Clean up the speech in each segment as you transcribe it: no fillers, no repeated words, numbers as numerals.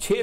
6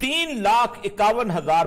3,51,000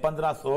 1500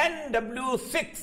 NW6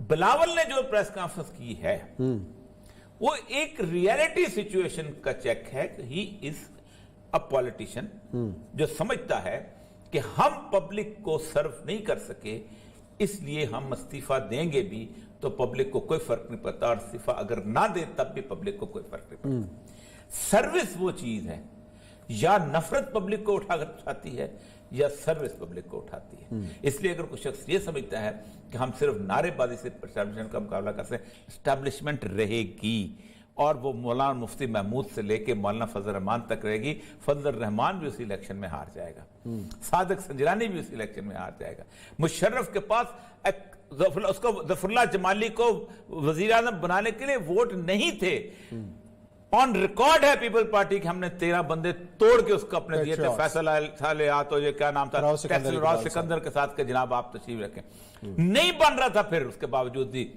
Bilawal نے جو press conference کی ہے وہ ایک ریئلٹی سچویشن کا چیک ہے کہ ہی از اے پولیٹیشین جو سمجھتا ہے کہ ہم پبلک کو سرو نہیں کر سکے، اس لیے ہم استعفیٰ دیں گے بھی تو پبلک کو کوئی فرق نہیں پڑتا، اور استعفیٰ اگر نہ دیں تب بھی پبلک کو کوئی فرق نہیں پڑتا۔ سروس وہ چیز ہے، یا نفرت پبلک کو اٹھاتی ہے یا سروس پبلک کو اٹھاتی ہے۔ اس لیے اگر کوئی شخص یہ سمجھتا ہے کہ ہم صرف نعرے بازی سے اسٹیبلشمنٹ کا مقابلہ کر سکتے ہیں، اسٹیبلشمنٹ رہے گی، اور وہ مولانا مفتی محمود سے لے کے مولانا فضل الرحمان تک رہے گی۔ فضل الرحمان بھی اسی الیکشن میں ہار جائے گا، صادق سنجرانی بھی اسی الیکشن میں ہار جائے گا۔ مشرف کے پاس اس کو ظفر اللہ جمالی کو وزیر اعظم بنانے کے لیے ووٹ نہیں تھے۔ آن ریکارڈ ہے پیپل پارٹی کہ ہم نے 13 بندے توڑ کے اس کو اپنے دیے تھے، فیصل تو یہ کیا نام تھا، راؤ سکندر کے ساتھ کہ جناب آپ تشریف رکھیں، نہیں بن رہا تھا۔ پھر اس کے باوجود بھی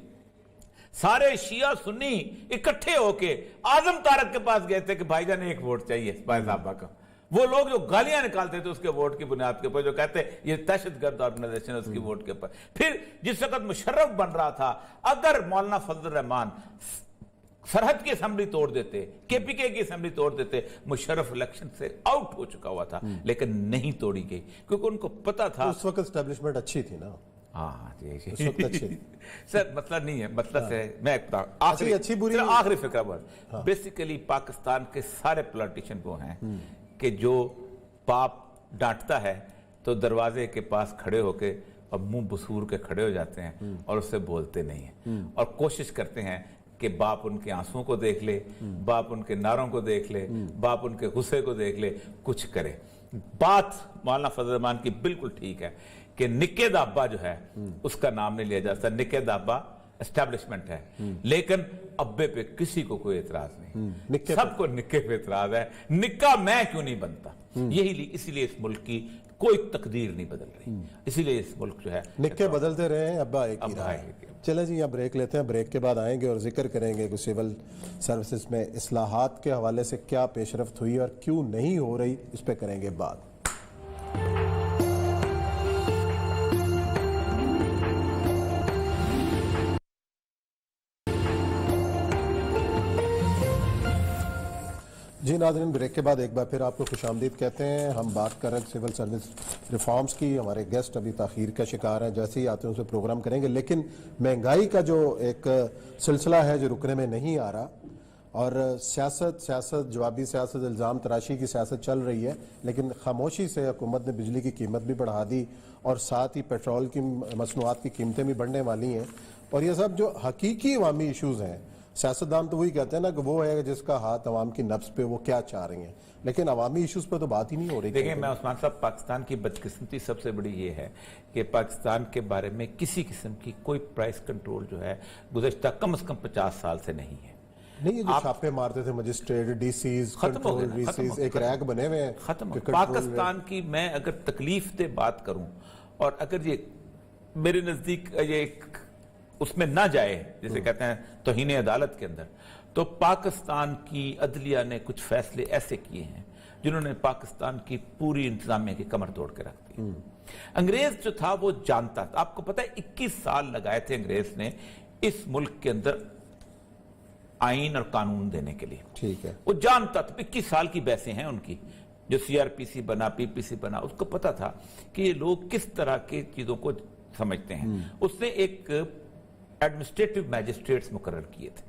سارے شیعہ سنی اکٹھے ہو کے اعظم طارق کے پاس گئے تھے کہ بھائی جان ایک ووٹ چاہیے اسماعیل صاحبہ کا۔ وہ لوگ جو گالیاں نکالتے تھے اس کے ووٹ کی بنیاد کے اوپر، جو کہتے یہ دہشت گرد آرگنائزیشن ہے اس کی ووٹ کے اوپر۔ پھر جس وقت مشرف بن رہا تھا، اگر مولانا فضل الرحمان سرحد کی اسمبلی توڑ دیتے، کے پی کے کی اسمبلی توڑ دیتے، مشرف الیکشن سے آؤٹ ہو چکا ہوا تھا، لیکن نہیں توڑی گئی کیونکہ ان کو پتا تھا اس وقت اسٹیبلشمنٹ اچھی تھی نا۔ ہاں اس وقت اچھی تھی سر، مسئلہ نہیں ہے، مسئلہ سے میں آخری فکرہ بات، بیسیکلی پاکستان کے سارے پولیٹیشین وہ ہیں کہ جو باپ ڈانٹتا ہے تو دروازے کے پاس کھڑے ہو کے اور منہ بسور کے کھڑے ہو جاتے ہیں اور اس سے بولتے نہیں ہیں، اور کوشش کرتے ہیں کہ باپ ان کے آنسوں کو دیکھ لے، باپ ان کے نعروں کو دیکھ لے، باپ ان کے غصے کو دیکھ لے، کچھ کرے۔ بات مولانا فضل الرحمان کی بالکل ٹھیک ہے کہ نکے دابا جو ہے اس کا نام نہیں لیا جاتا، نکے دابا اسٹیبلشمنٹ ہے، لیکن ابے پہ کسی کو کوئی اعتراض نہیں، سب کو نکے پہ اعتراض ہے۔ نکا میں کیوں نہیں بنتا، اسی لیے اس ملک کی کوئی تقدیر نہیں بدل رہی، اسی لیے اس ملک جو ہے نکے بدلتے رہے ہیں، ابا ایک ہی رہا ہے۔ چلیں جی، یہاں بریک لیتے ہیں، بریک کے بعد آئیں گے اور ذکر کریں گے کہ سول سروسز میں اصلاحات کے حوالے سے کیا پیش رفت ہوئی اور کیوں نہیں ہو رہی، اس پہ کریں گے بات۔ جی ناظرین، بریک کے بعد ایک بار پھر آپ کو خوش آمدید کہتے ہیں۔ ہم بات کر رہے ہیں سول سروس ریفارمز کی۔ ہمارے گیسٹ ابھی تاخیر کا شکار ہیں، جیسے ہی آتے ہیں اسے پروگرام کریں گے، لیکن مہنگائی کا جو ایک سلسلہ ہے جو رکنے میں نہیں آ رہا، اور سیاست جوابی سیاست، الزام تراشی کی سیاست چل رہی ہے، لیکن خاموشی سے حکومت نے بجلی کی قیمت بھی بڑھا دی اور ساتھ ہی پیٹرول کی مصنوعات کی قیمتیں بھی بڑھنے والی ہیں، اور یہ سب جو حقیقی عوامی ایشوز ہیں، سیاستدان تو وہی کہتے ہیں نا کہ وہ ہے جس کا ہاتھ عوام کی نبض پہ، وہ کیا چاہ رہی ہیں، لیکن عوامی ایشوز پہ تو بات ہی نہیں ہو رہی۔ دیکھیں میں عثمان صاحب، پاکستان کی بدقسمتی سب سے بڑی یہ ہے کہ پاکستان کے بارے میں کسی قسم کی کوئی پرائس کنٹرول جو ہے گزشتہ کم از کم 50 سال سے نہیں ہے۔ نہیں، یہ جو چھاپے مارتے تھے مجسٹریٹ، ڈی سیز، ختم ہو کنٹرول گئے، ایک ریک بنے ہوئے ہیں، ختم ہو گئے۔ پاکستان کی میں اگر تکلیف دہ بات کروں، اور اگر یہ میرے نزدیک یہ اس میں نہ جائے، جسے کہتے ہیں توہین عدالت کے اندر، تو پاکستان کی عدلیہ نے کچھ فیصلے ایسے کیے ہیں جنہوں نے پاکستان کی پوری انتظامیہ کی کمر توڑ کے رکھ دی۔ انگریز جو تھا وہ جانتا تھا، آپ کو پتہ ہے 21 سال لگائے تھے انگریز نے اس ملک کے اندر آئین اور قانون دینے کے لیے۔ ٹھیک ہے، وہ جانتا تھا، 21 سال کی بحثیں ہیں ان کی، جو سی آر پی سی بنا، پی پی سی بنا، اس کو پتا تھا کہ یہ لوگ کس طرح کی چیزوں کو سمجھتے ہیں۔ اس نے ایک ایڈمنسٹریٹو میجسٹریٹس مقرر کیے تھے۔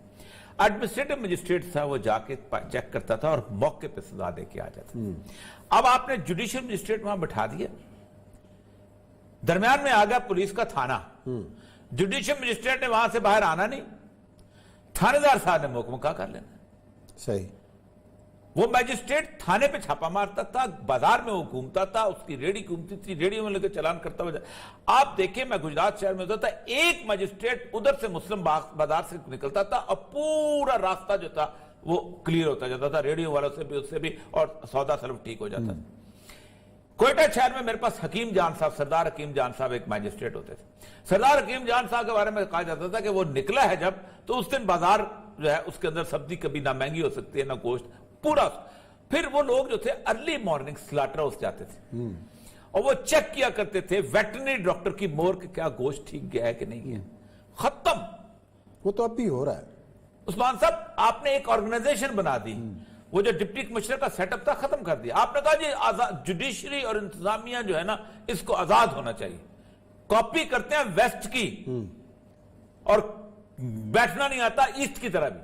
ایڈمنسٹریٹو میجسٹریٹ تھا، وہ جا کے چیک کرتا تھا اور موقع پہ سزا دے کے آ جاتا۔ اب آپ نے جوڈیشل میجسٹریٹ وہاں بٹھا دیا، درمیان میں آ گیا پولیس کا تھانہ، جوڈیشل میجسٹریٹ نے وہاں سے باہر آنا نہیں، تھانے دار صاحب نے محکمہ کر لینا۔ صحیح، وہ میجسٹریٹ تھانے پہ چھاپا مارتا تھا، بازار میں وہ گھومتا تھا، اس کی ریڑھی گھومتی تھی، ریڑھیوں میں لے کے چلان کرتا ہوا۔ آپ دیکھیں، میں گجرات شہر میں ہوتا تھا، ایک میجسٹریٹ ادھر سے مسلم بازار سے نکلتا تھا اور پورا راستہ جو تھا وہ کلیئر ہوتا جاتا تھا، ریڑھیوں والوں سے بھی، اس سے بھی، اور سودا سلف ٹھیک ہو جاتا تھا۔ کوئٹہ شہر میں میرے پاس حکیم جان صاحب، سردار حکیم جان صاحب ایک میجسٹریٹ ہوتے تھے۔ سردار حکیم جان صاحب کے بارے میں کہا جاتا تھا کہ وہ نکلا ہے جب، تو اس دن بازار جو ہے اس کے اندر سبزی کبھی نہ مہنگی ہو سکتی ہے نہ گوشت، پورا۔ پھر وہ لوگ جو تھے ارلی مارننگ سلاٹر ہاؤس جاتے تھے اور وہ چیک کیا کرتے تھے ویٹرنری ڈاکٹر کی مور کہ کیا گوشت ٹھیک گیا ہے کہ نہیں گیا۔ ختم. وہ تو اب بھی ہو رہا ہے. عثمان صاحب آپ نے ایک آرگنائزیشن بنا دی, وہ جو ڈپٹی کمشنر کا سیٹ اپ تھا ختم کر دیا. آپ نے کہا جی جوڈیشری اور انتظامیہ جو ہے نا اس کو آزاد ہونا چاہیے. کاپی کرتے ہیں ویسٹ کی اور بیٹھنا نہیں آتا ایسٹ کی طرح بھی.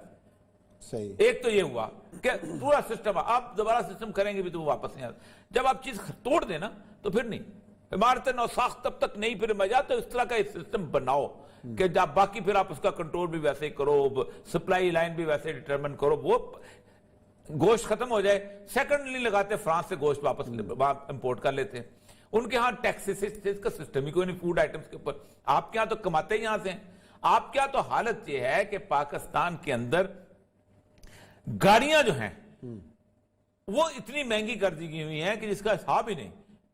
صحیح. ایک تو یہ ہوا کہ پورا سسٹم آپ دوبارہ سسٹم کریں گے بھی تو وہ واپس نہیں آتا. جب آپ چیز توڑ دیں نا تو پھر نہیں. عمارتیں نو ساخت تب تک نہیں پھر مجا, تو اس طرح کا ایک سسٹم بناؤ کہ جب باقی پھر آپ اس کا کنٹرول بھی ویسے ہی کرو, سپلائی لائن بھی ویسے ڈیٹرمن کرو. وہ گوشت ختم ہو جائے, سیکنڈ نہیں لگاتے, فرانس سے گوشت واپس امپورٹ کر لیتے ہیں. ان کے ہاں ٹیکس کا سسٹم ہی کوئی نہیں فوڈ آئٹمز کے اوپر. آپ کے ہاں تو کماتے ہی یہاں سے ہیں. آپ کیا تو حالت یہ ہے کہ پاکستان کے اندر گاڑیاں جو ہیں وہ اتنی مہنگی کر دی ہوئی ہیں کہ جس کا حساب ہی نہیں,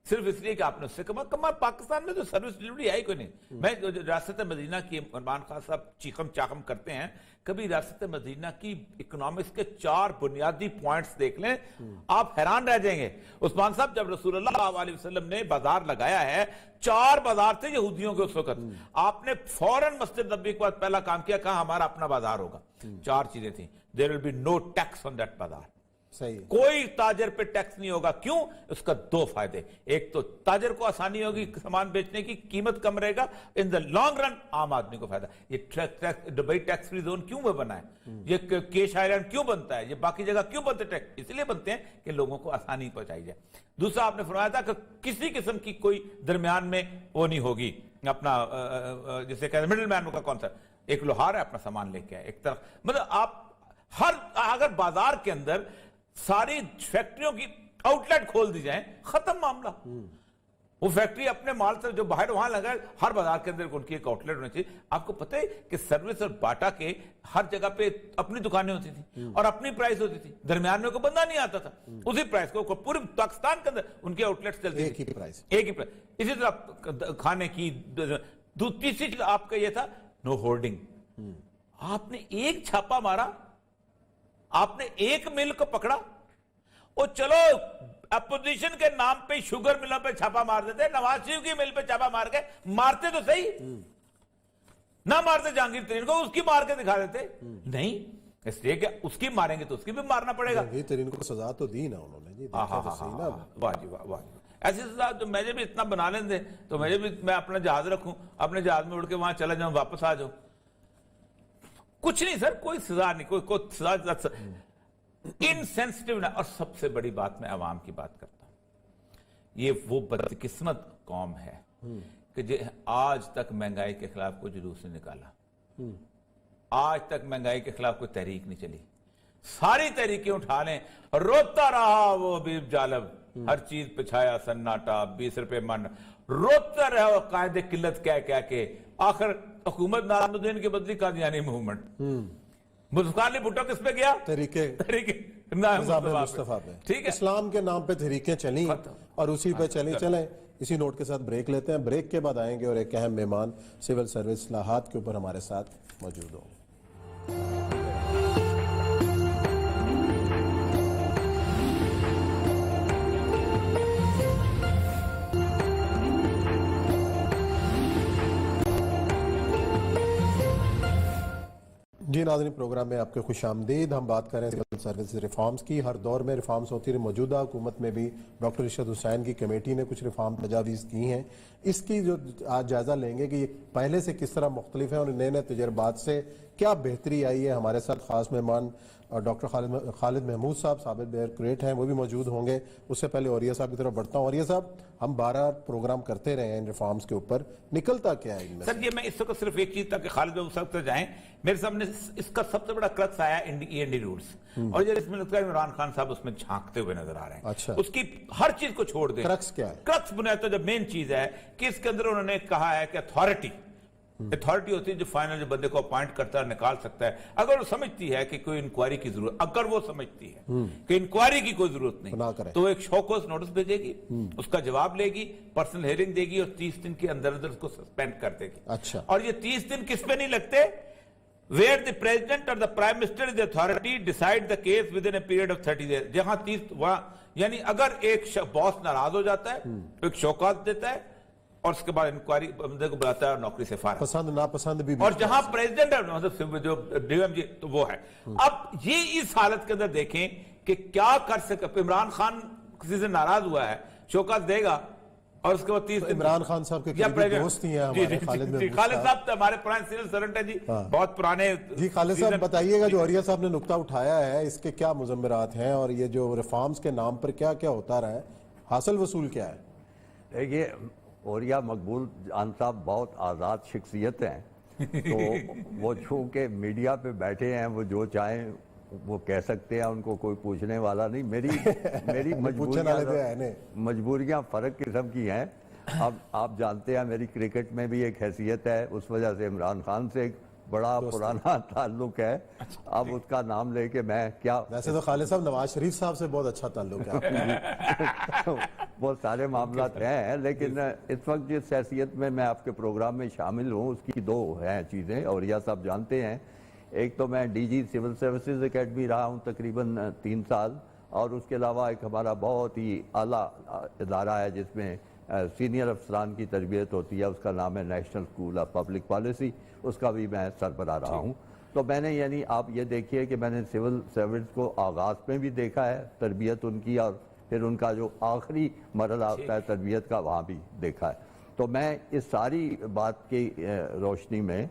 صرف اس لیے کہ آپ نے اس سے کما. پاکستان میں تو سروس ڈلیوری ہے ہی کوئی نہیں. میں ریاست مدینہ کی عمران خان صاحب چیخم چاخم کرتے ہیں, کبھی ریاست مدینہ کی اکنامکس کے 4 بنیادی پوائنٹس دیکھ لیں, آپ حیران رہ جائیں گے. عثمان صاحب جب رسول اللہ علیہ وسلم نے بازار لگایا ہے, 4 بازار تھے یہودیوں کے اس وقت, آپ نے فوراً مسجد نبوی کے بعد پہلا کام کیا, کہا ہمارا اپنا بازار ہوگا. 4 چیزیں تھیں. There will be no tax on that بازار. صحیح. کوئی تاجر پہ ٹیکس نہیں ہوگا. کیوں؟ اس کا 2 فائدے. ایک تو تاجر کو آسانی ہوگی سامان بیچنے کی, قیمت کم رہے گا. ان دا لانگ رن عام آدمی کو فائدہ. یہ دبئی ٹیکس فری زون کیوں بنا ہے, یہ کیش آئلینڈ کیوں بنتا ہے, یہ باقی جگہ کیوں بنتے ٹیکس, اس لیے بنتے ہیں کہ لوگوں کو آسانی پہنچائی جائے. دوسرا آپ نے فرمایا تھا کہ کسی قسم کی کوئی درمیان میں وہ نہیں ہوگی, اپنا جسے کہتے ہیں مڈل مین کا کانسیپٹ. ایک لوہار ہے اپنا سامان لے کے آئے ایک طرف, مطلب آپ اگر بازار کے اندر ساری فیکٹریوں کی آؤٹ لیٹ کھول دی جائیں, ختم معاملہ. وہ فیکٹری اپنے مال سے جو باہر وہاں لگا, ہر بازار کے اندر ان کی ایک آؤٹ لیٹ ہونی چاہیے. آپ کو پتہ ہے کہ سروس اور باٹا کے ہر جگہ پہ اپنی دکانیں ہوتی تھیں اور اپنی پرائس ہوتی تھی, درمیان میں کوئی بندہ نہیں آتا تھا. اسی پرائس کو پورے پاکستان کے اندر ان کی آؤٹ لیٹس چلتی ایک ہی پرائس. اسی طرح کھانے کی. تیسری چیز آپ کا یہ تھا نو ہولڈنگ. آپ نے ایک چھاپا مارا, آپ نے ایک مل کو پکڑا, اور چلو اپوزیشن کے نام پہ شوگر ملوں پہ چھاپا مار دیتے, نواز شریف کی مل پہ چھاپا مار کے مارتے تو صحیح, نہ مارتے جہانگیر ترین کو, اس کی مار کے دکھا دیتے. نہیں, اس لیے کہ اس کی ماریں گے تو اس کی بھی مارنا پڑے گا. جہانگیر ترین کو سزا تو دی نا انہوں نے جی, دیکھا تو صحیح نا. واہ جی واہ. ایسی سزا جو مجھے بھی اتنا بنا لیں دے تو مجھے بھی, میں اپنا جہاز رکھوں, اپنے جہاز میں اڑ کے وہاں چلا جاؤں, واپس آ جاؤں. کچھ نہیں سر, کوئی سزا نہیں, کوئی سزا انسینسٹیو نہ. اور سب سے بڑی بات میں عوام کی بات کرتا ہوں, یہ وہ بدقسمت قوم ہے کہ آج تک مہنگائی کے خلاف کوئی جلوس نہیں نکالا, آج تک مہنگائی کے خلاف کوئی تحریک نہیں چلی. ساری تحریکیں اٹھا لیں, روتا رہا وہ حبیب جالب, ہر چیز پہ چھایا سناٹا, 20 روپے من, روتا رہا وہ قائد قلت کہہ کے, آخر حکومت نظام الدین کے بدلی قادیانی موومنٹ. مظفر علی بھٹو کس پہ گیا؟ تحریک نظام مصطفیٰ پہ. ٹھیک ہے, اسلام کے نام پہ تحریکیں چلیں اور اسی پہ چلیں. اسی نوٹ کے ساتھ بریک لیتے ہیں. بریک کے بعد آئیں گے اور ایک اہم مہمان سول سروس اصلاحات کے اوپر ہمارے ساتھ موجود ہوں. جی ناظرین, پروگرام میں آپ کے خوش آمدید. ہم بات کر رہے ہیں سول سروس ریفارمز کی. ہر دور میں ریفارمز ہوتی رہی, موجودہ حکومت میں بھی ڈاکٹر ارشد حسین کی کمیٹی نے کچھ ریفارم تجاویز کی ہیں. اس کی جو آج جائزہ لیں گے کہ یہ پہلے سے کس طرح مختلف ہیں اور نئے نئے تجربات سے کیا بہتری آئی ہے. ہمارے ساتھ خاص مہمان ڈاکٹر خالد محمود صاحب, سابق بیوروکریٹ ہیں, وہ بھی موجود ہوں گے. اس سے پہلے اوریہ صاحب کی طرف بڑھتا ہوں. اوریہ صاحب, ہم 12 پروگرام کرتے رہے ہیں ان ریفارمز کے اوپر, نکلتا کیا ہے ان میں؟ سر یہ میں اس وقت صرف ایک چیز تاکہ خالد محمود صاحب تک جائیں, میرے سامنے اس کا سب سے بڑا کرکس آیا END رولز, اور یہ اس میں لگتا ہے عمران خان صاحب اس میں جھانکتے ہوئے نظر آ رہے ہیں. اچھا, اس کی ہر چیز کو چھوڑ دیں. کرکس کیا ہے؟ کرکس بنیاد تو جب مین چیز ہے کہ اس کے اندر انہوں نے کہا ہے کہ اتھارٹی ہوتی ہے جو فائنل جو بندے کو اپوائنٹ کرتا ہے, نکال سکتا ہے اگر وہ سمجھتی ہے کہ کوئی انکوائری کی ضرورت, اگر وہ سمجھتی ہے کہ انکوائری کی کوئی ضرورت نہیں تو ایک شوکوز نوٹس بھیجے گی, اس کا جواب لے گی, پرسنل ہیئرنگ دے گی اور 30 دن کے اندر اس کو سسپینڈ کر دے گی. اچھا, اور یہ 30 دن کس پہ نہیں لگتے؟ where the president or the prime minister is the authority decide the case within a period of 30 days. جہاں 30 وہاں, یعنی اگر ایک باس ناراض ہو جاتا ہے, ایک شوکات دیتا ہے, اور اس کے بعد انکوائری بندے کو بلاتا ہے اور نوکری سے فارغ. پسند ناپسند بھی اور جہاں پریزیڈنٹ ہے مطلب جو ڈی ایم جی تو وہ ہے. اب یہ اس حالت کے اندر دیکھیں کہ کیا کر سکے. عمران خان کسی سے ناراض ہوا ہے, شوکت دے گا اور اس کے بعد 30 دن عمران خان صاحب کے قریبی دوست ہی ہیں ہمارے خالد محمود خالد صاحب تو ہمارے پرانے سینئر سرونٹ ہیں جی, بہت پرانے. جی خالد صاحب بتائیے گا, جو عریہ صاحب نے نقطہ اٹھایا ہے اس کے کیا مضمرات ہیں, اور یہ جو ریفارمز کے نام پر کیا کیا ہوتا رہا ہے, حاصل وصول کیا ہے؟ دیکھیے عریہ مقبول جان صاحب بہت آزاد شخصیت ہیں, تو وہ چونکہ میڈیا پہ بیٹھے ہیں, وہ جو چاہیں وہ کہہ سکتے ہیں, ان کو کوئی پوچھنے والا نہیں. میری مجبوریاں فرق قسم کی ہیں. اب آپ جانتے ہیں میری کرکٹ میں بھی ایک حیثیت ہے, اس وجہ سے عمران خان سے ایک بڑا پرانا تعلق ہے. اب اس کا نام لے کے میں کیا, ویسے تو خالد صاحب نواز شریف صاحب سے بہت اچھا تعلق ہے. بہت سارے معاملات ہیں, لیکن اس وقت جس حیثیت میں آپ کے پروگرام میں شامل ہوں اس کی دو ہیں چیزیں, اور یہ سب جانتے ہیں. ایک تو میں D G civil services academy رہا ہوں تقریباً 3 سال, اور اس کے علاوہ ایک ہمارا بہت ہی اعلیٰ ادارہ ہے جس میں سینئر افسران کی تربیت ہوتی ہے, اس کا نام ہے national school of public policy, اس کا بھی میں سربراہ رہا ہوں. تو میں نے یعنی آپ یہ دیکھیے کہ میں نے سول سروس کو آغاز میں بھی دیکھا ہے, تربیت ان کی, اور پھر ان کا جو آخری مرحلہ ہوتا ہے تربیت کا وہاں بھی دیکھا ہے. تو میں اس ساری بات کی روشنی میں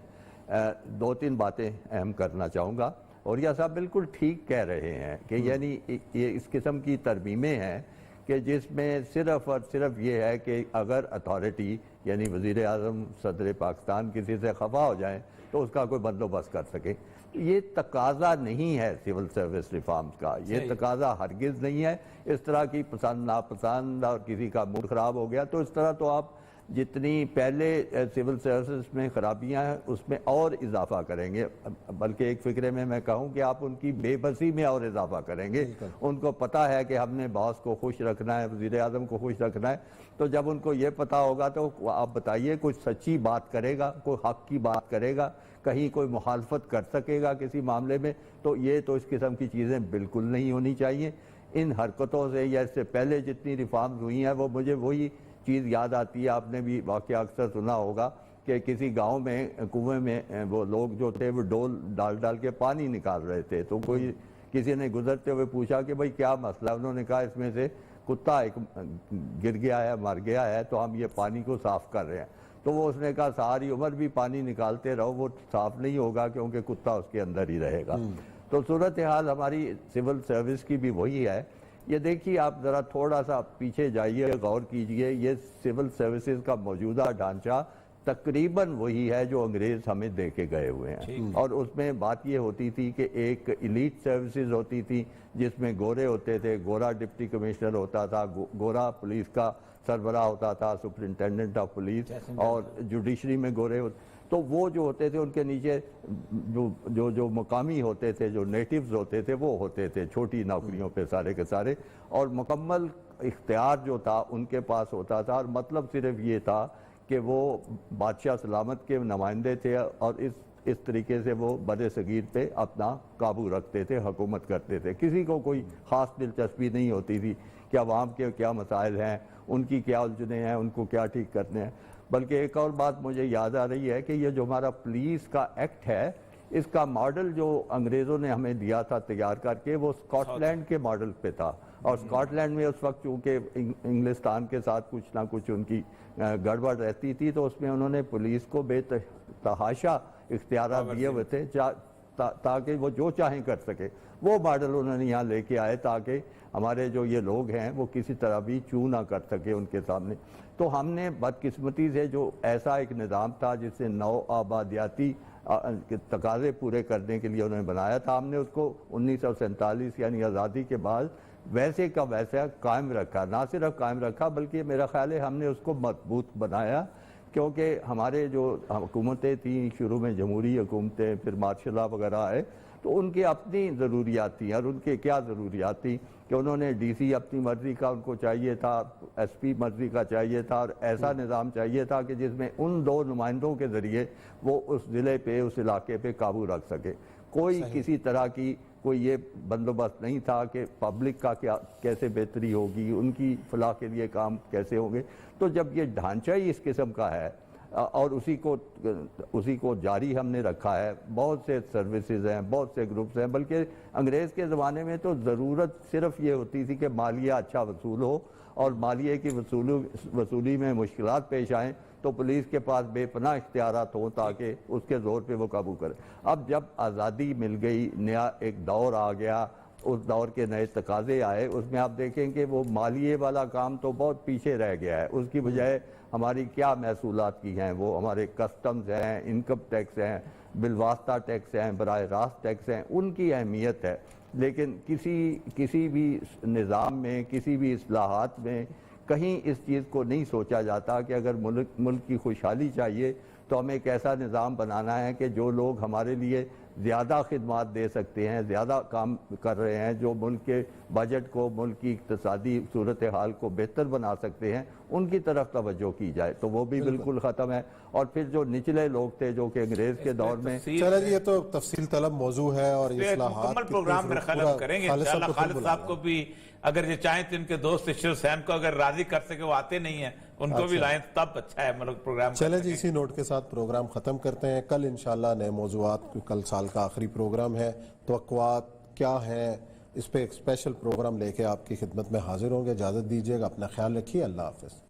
2-3 باتیں اہم کرنا چاہوں گا. اور یہ صاحب بالکل ٹھیک کہہ رہے ہیں کہ یعنی یہ اس قسم کی ترمیمیں ہیں کہ جس میں صرف اور صرف یہ ہے کہ اگر اتھارٹی یعنی وزیر اعظم صدر پاکستان کسی سے خفا ہو جائیں تو اس کا کوئی بندوبست کر سکے. یہ تقاضا نہیں ہے سول سروس ریفارمز کا, یہ تقاضا ہرگز نہیں ہے. اس طرح کی پسند ناپسند اور کسی کا موڈ خراب ہو گیا تو اس طرح تو آپ جتنی پہلے سول سروسز میں خرابیاں ہیں اس میں اور اضافہ کریں گے, بلکہ ایک فکرے میں کہوں کہ آپ ان کی بے بسی میں اور اضافہ کریں گے. ان کو پتا ہے کہ ہم نے باس کو خوش رکھنا ہے, وزیر اعظم کو خوش رکھنا ہے, تو جب ان کو یہ پتا ہوگا تو آپ بتائیے کوئی سچی بات کرے گا, کوئی حق کی بات کرے گا, کہیں کوئی مخالفت کر سکے گا کسی معاملے میں؟ تو یہ تو اس قسم کی چیزیں بالکل نہیں ہونی چاہیے. ان حرکتوں سے یا اس سے پہلے جتنی ریفارمز ہوئی ہیں وہ مجھے وہی چیز یاد آتی ہے. آپ نے بھی واقعہ اکثر سنا ہوگا کہ کسی گاؤں میں کنویں میں وہ لوگ جو تھے وہ ڈول ڈال کے پانی نکال رہے تھے, تو کوئی کسی نے گزرتے ہوئے پوچھا کہ بھئی کیا مسئلہ؟ انہوں نے کہا اس میں سے کتا ایک گر گیا ہے, مر گیا ہے, تو ہم یہ پانی کو صاف کر رہے ہیں. تو وہ اس نے کہا ساری عمر بھی پانی نکالتے رہو, وہ صاف نہیں ہوگا کیونکہ کتا اس کے اندر ہی رہے گا. تو صورتحال ہماری سول سروس کی بھی وہی ہے. یہ دیکھیے آپ ذرا تھوڑا سا پیچھے جائیے, غور کیجئے, یہ سول سروسز کا موجودہ ڈھانچہ تقریباً وہی ہے جو انگریز ہمیں دے کے گئے ہوئے ہیں. اور اس میں بات یہ ہوتی تھی کہ ایک ایلیٹ سروسز ہوتی تھی جس میں گورے ہوتے تھے, گورا ڈپٹی کمشنر ہوتا تھا, گورا پولیس کا سربراہ ہوتا تھا, سپرنٹینڈنٹ آف پولیس, اور جوڈیشری میں گورے ہوتے. تو وہ جو ہوتے تھے ان کے نیچے جو مقامی ہوتے تھے, جو نیٹیوز ہوتے تھے, وہ ہوتے تھے چھوٹی نوکریوں پہ سارے کے سارے, اور مکمل اختیار جو تھا ان کے پاس ہوتا تھا. اور مطلب صرف یہ تھا کہ وہ بادشاہ سلامت کے نمائندے تھے, اور اس طریقے سے وہ بر صغیر پہ اپنا قابو رکھتے تھے, حکومت کرتے تھے. کسی کو کوئی خاص دلچسپی نہیں ہوتی تھی کہ عوام کے کیا مسائل ہیں, ان کی کیا الجھنیں ہیں, ان کو کیا ٹھیک کرنے ہیں. بلکہ ایک اور بات مجھے یاد آ رہی ہے کہ یہ جو ہمارا پولیس کا ایکٹ ہے, اس کا ماڈل جو انگریزوں نے ہمیں دیا تھا تیار کر کے, وہ اسکاٹ لینڈ کے ماڈل پہ تھا. اور اسکاٹ لینڈ میں اس وقت چونکہ انگلستان کے ساتھ کچھ نہ کچھ ان کی گڑبڑ رہتی تھی, تو اس میں انہوں نے پولیس کو بے تحاشا اختیارات دیے ہوئے تھے تاکہ وہ جو چاہیں کر سکے. وہ ماڈل انہوں نے یہاں لے کے آئے تاکہ ہمارے جو یہ لوگ ہیں وہ کسی طرح بھی چوں نہ کر سکے ان کے سامنے. تو ہم نے بدقسمتی سے جو ایسا ایک نظام تھا جس سے نو آبادیاتی تقاضے پورے کرنے کے لیے انہوں نے بنایا تھا, ہم نے اس کو 1947 یعنی آزادی کے بعد ویسے کا ویسا قائم رکھا. نہ صرف قائم رکھا بلکہ میرا خیال ہے ہم نے اس کو مضبوط بنایا, کیونکہ ہمارے جو حکومتیں تھیں شروع میں, جمہوری حکومتیں, پھر مارشل لا وغیرہ آئے, تو ان کی اپنی ضروریات تھیں. اور ان کے کیا ضروریات تھیں کہ انہوں نے ڈی سی اپنی مرضی کا ان کو چاہیے تھا, ایس پی مرضی کا چاہیے تھا, اور ایسا نظام چاہیے تھا کہ جس میں ان 2 نمائندوں کے ذریعے وہ اس ضلع پہ, اس علاقے پہ قابو رکھ سکے. کوئی کسی طرح کی کوئی یہ بندوبست نہیں تھا کہ پبلک کا کیسے بہتری ہوگی، ان کی فلاح کے لیے کام کیسے ہوں گے۔ تو جب یہ ڈھانچہ ہی اس قسم کا ہے اور اسی کو جاری ہم نے رکھا ہے، بہت سے سروسز ہیں، بہت سے گروپس ہیں، بلکہ انگریز کے زمانے میں تو ضرورت صرف یہ ہوتی تھی کہ مالیہ اچھا وصول ہو، اور مالیے کی وصولی میں مشکلات پیش آئیں تو پولیس کے پاس بے پناہ اختیارات ہوں تاکہ اس کے زور پہ وہ قابو کرے۔ اب جب آزادی مل گئی، نیا ایک دور آ گیا، اس دور کے نئے تقاضے آئے، اس میں آپ دیکھیں کہ وہ مالیے والا کام تو بہت پیچھے رہ گیا ہے۔ اس کی بجائے ہماری کیا محصولات کی ہیں، وہ ہمارے کسٹمز ہیں، انکم ٹیکس ہیں، بالواسطہ ٹیکس ہیں، براہ راست ٹیکس ہیں، ان کی اہمیت ہے۔ لیکن کسی بھی نظام میں، کسی بھی اصلاحات میں کہیں اس چیز کو نہیں سوچا جاتا کہ اگر ملک کی خوشحالی چاہیے تو ہمیں ایک ایسا نظام بنانا ہے کہ جو لوگ ہمارے لیے زیادہ خدمات دے سکتے ہیں، زیادہ کام کر رہے ہیں، جو ملک کے بجٹ کو، ملک کی اقتصادی صورتحال کو بہتر بنا سکتے ہیں، ان کی طرف توجہ کی جائے، تو وہ بھی بالکل ختم ہے۔ اور پھر جو نچلے لوگ تھے جو کہ انگریز کے دور میں، چلیں جی، یہ تو تفصیل طلب موضوع ہے اور اصلاحات مکمل پروگرام میرا خیال ہم کریں گے انشاءاللہ۔ خالد صاحب کو بھی اگر یہ چاہیں تو ان کے دوست اشر حسین کو اگر راضی کر سکے، وہ آتے نہیں ہیں، ان کو بھی لائیں تب اچھا ہے مطلب پروگرام۔ چلیں جی، اسی نوٹ کے ساتھ پروگرام ختم کرتے ہیں۔ کل انشاءاللہ نئے موضوعات، کل سال کا آخری پروگرام ہے، توقعات کیا ہیں، اس پہ ایک اسپیشل پروگرام لے کے آپ کی خدمت میں حاضر ہوں گے۔ اجازت دیجیے گا، اپنا خیال رکھیے، اللہ حافظ۔